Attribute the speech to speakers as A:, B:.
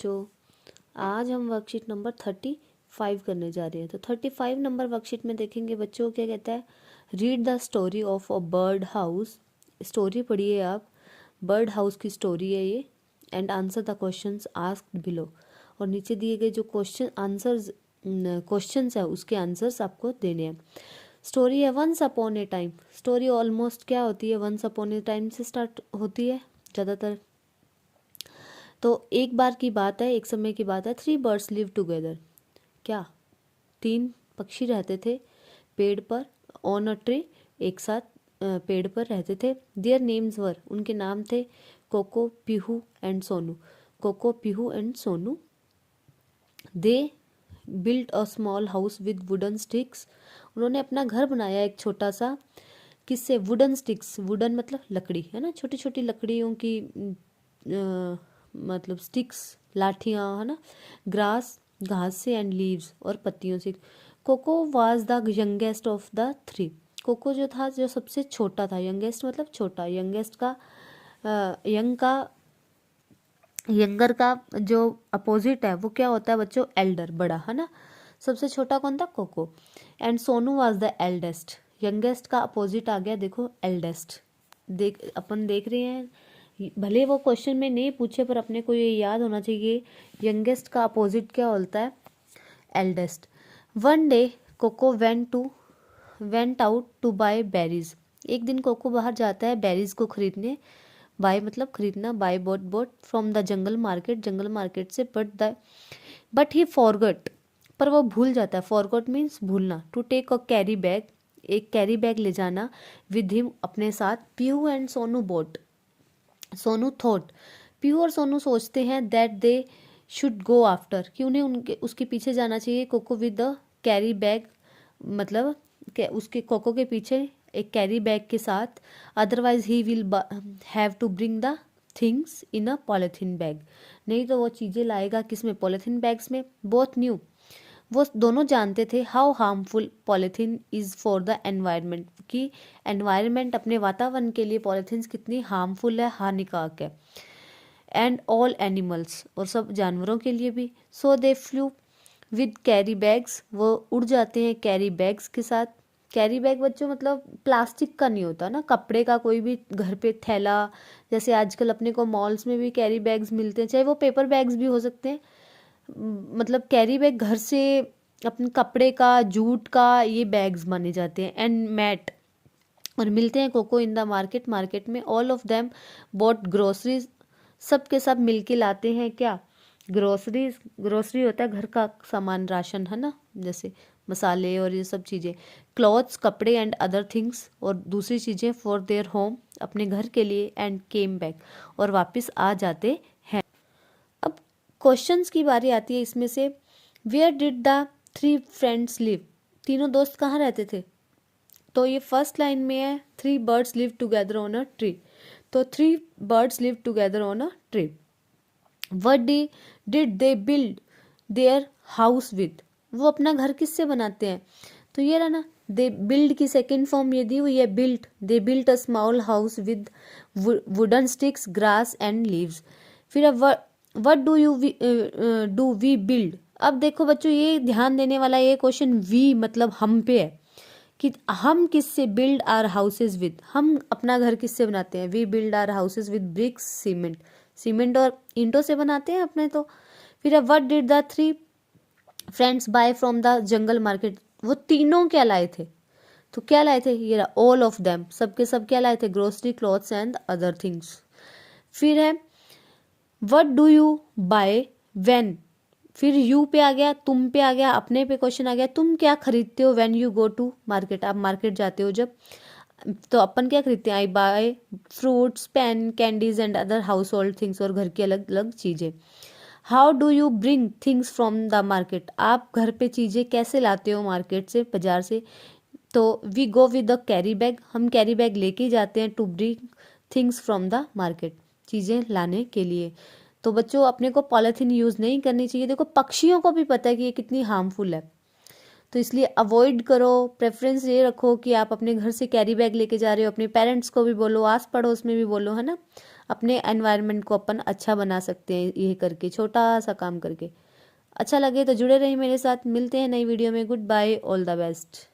A: बच्चों, आज हम वर्कशीट नंबर 35 करने जा रहे हैं। तो 35 नंबर वर्कशीट में देखेंगे बच्चों क्या कहता है, read the story of a bird house. Story पढ़िए आप, बर्ड हाउस की स्टोरी है ये, and answer the questions asked below. और नीचे दिए गए जो क्वेश्चंस है उसके आंसर्स आपको देने हैं। स्टोरी है once upon a time. Story almost क्या होती है, वंस अपॉन ए टाइम से स्टार्ट होती है ज़्यादातर। तो एक बार की बात है, एक समय की बात है। 3 बर्ड्स लिव टुगेदर। क्या 3 पक्षी रहते थे पेड़ पर, ऑन अ ट्री, एक साथ पेड़ पर रहते थे। देयर नेम्स वर, उनके नाम थे Coco, Peehu and Sonu. Coco, Peehu and Sonu. They built a small house with wooden sticks. उन्होंने अपना घर बनाया एक छोटा सा, किससे, वुडन स्टिक्स। वुडन मतलब लकड़ी है ना, छोटी छोटी लकड़ियों की मतलब स्टिक्स, लाठियाँ है ना, ग्रास, घास से, एंड लीव्स, और पत्तियों से। Coco was the youngest of the 3। Coco जो था, जो सबसे छोटा था। यंगेस्ट मतलब छोटा, यंगेस्ट का यंगर का जो अपोजिट है वो क्या होता है बच्चों, एल्डर, बड़ा है ना। सबसे छोटा कौन था, Coco. And Sonu was the eldest. Youngest का अपोजिट आ गया देखो, एल्डेस्ट। अपन देख रहे हैं, भले वो क्वेश्चन में नहीं पूछे पर अपने को ये याद होना चाहिए, यंगेस्ट का अपोजिट क्या होता है, eldest. One day Coco went out to buy berries. एक दिन कोको बाहर जाता है बेरीज को खरीदने। बाय मतलब खरीदना, buy bought from the jungle market, jungle market से। बट ही फॉरगॉट, पर वो भूल जाता है। फॉरगॉट मीन्स भूलना। To take a carry bag, एक कैरी बैग ले जाना। विद हिम, अपने साथ। Peehu and Sonu bought. Sonu thought, Peehu और सोनू सोचते हैं, that they should go after, कि उन्हें उसके पीछे जाना चाहिए। Coco with the carry bag, मतलब उसके कोको के पीछे एक कैरी बैग के साथ। Otherwise he will have to bring the things in a polythene bag. नहीं तो वो चीज़ें लाएगा किसमें, पॉलीथीन बैग्स में। बोथ न्यू, वो दोनों जानते थे, how harmful polythene is for the environment, कि एनवायरनमेंट, अपने वातावरण के लिए पॉलीथीन्स कितनी हार्मफुल है, हानिकारक है। एंड ऑल एनिमल्स, और सब जानवरों के लिए भी। So they flew with carry bags, वो उड़ जाते हैं कैरी बैग्स के साथ। कैरी बैग बच्चों मतलब प्लास्टिक का नहीं होता ना, कपड़े का कोई भी घर पे थैला, जैसे आजकल अपने को मॉल्स में भी कैरी बैग्स मिलते हैं, चाहे वो पेपर बैग्स भी हो सकते हैं। मतलब कैरी बैग घर से, अपने कपड़े का, जूट का, ये बैग्स माने जाते हैं। एंड मैट, और मिलते हैं Coco in the market, market में। All of them bought groceries, सब के सब मिलके लाते हैं क्या, ग्रोसरीज। ग्रोसरी होता है घर का सामान, राशन है ना, जैसे मसाले और ये सब चीज़ें। क्लॉथ्स, कपड़े, एंड अदर थिंग्स, और दूसरी चीज़ें, फॉर देयर होम, अपने घर के लिए। एंड केम बैक, और वापस आ जाते हैं। अब क्वेश्चंस की बारी आती है इसमें से। Where did the 3 friends live, तीनों दोस्त कहाँ रहते थे। तो ये फर्स्ट लाइन में है, 3 birds live together on a tree. तो 3 birds live together on a tree. What did they build their house with, वो अपना घर किससे बनाते हैं। तो ये रहा ना, दे बिल्ड की सेकेंड फॉर्म ये दी हुई है, built. They built a small house with wooden sticks, grass and leaves. फिर अब व्हाट डू वी बिल्ड। अब देखो बच्चों, ये ध्यान देने वाला ये क्वेश्चन, वी मतलब हम पे है, कि हम किससे, बिल्ड आर हाउसेज विद, हम अपना घर किससे बनाते हैं। We build our houses with bricks, cement, cement और ईंटों से बनाते हैं अपने तो। फिर अब what did the 3 friends buy from the jungle market, वो तीनों क्या लाए थे। तो क्या लाए थे, ये ऑल ऑफ देम, सबके सब क्या लाए थे, grocery, clothes and other things. फिर है what do you by when, फिर यू पे आ गया, तुम पे आ गया, अपने पे क्वेश्चन आ गया, तुम क्या खरीदते हो। When you go to market, आप मार्केट जाते हो जब, तो अपन क्या खरीदते हैं, I buy fruits, pen, candies and other house hold things, और घर की अलग अलग चीज़ें। How do you bring things from the market, आप घर पे चीज़ें कैसे लाते हो मार्केट से, बाजार से। तो we go with the carry bag, हम कैरी बैग लेके जाते हैं, to bring things from the market, चीज़ें लाने के लिए। तो बच्चों, अपने को पॉलीथीन यूज़ नहीं करनी चाहिए। देखो पक्षियों को भी पता है कि ये कितनी हार्मफुल है, तो इसलिए अवॉइड करो। प्रेफरेंस ये रखो कि आप अपने घर से कैरी बैग लेके जा रहे हो, अपने पेरेंट्स को भी बोलो, आस पड़ोस में भी बोलो, है ना। अपने एनवायरनमेंट को अपन अच्छा बना सकते हैं ये करके, छोटा सा काम करके। अच्छा लगे तो जुड़े रहिए मेरे साथ, मिलते हैं नई वीडियो में। Goodbye, all the best.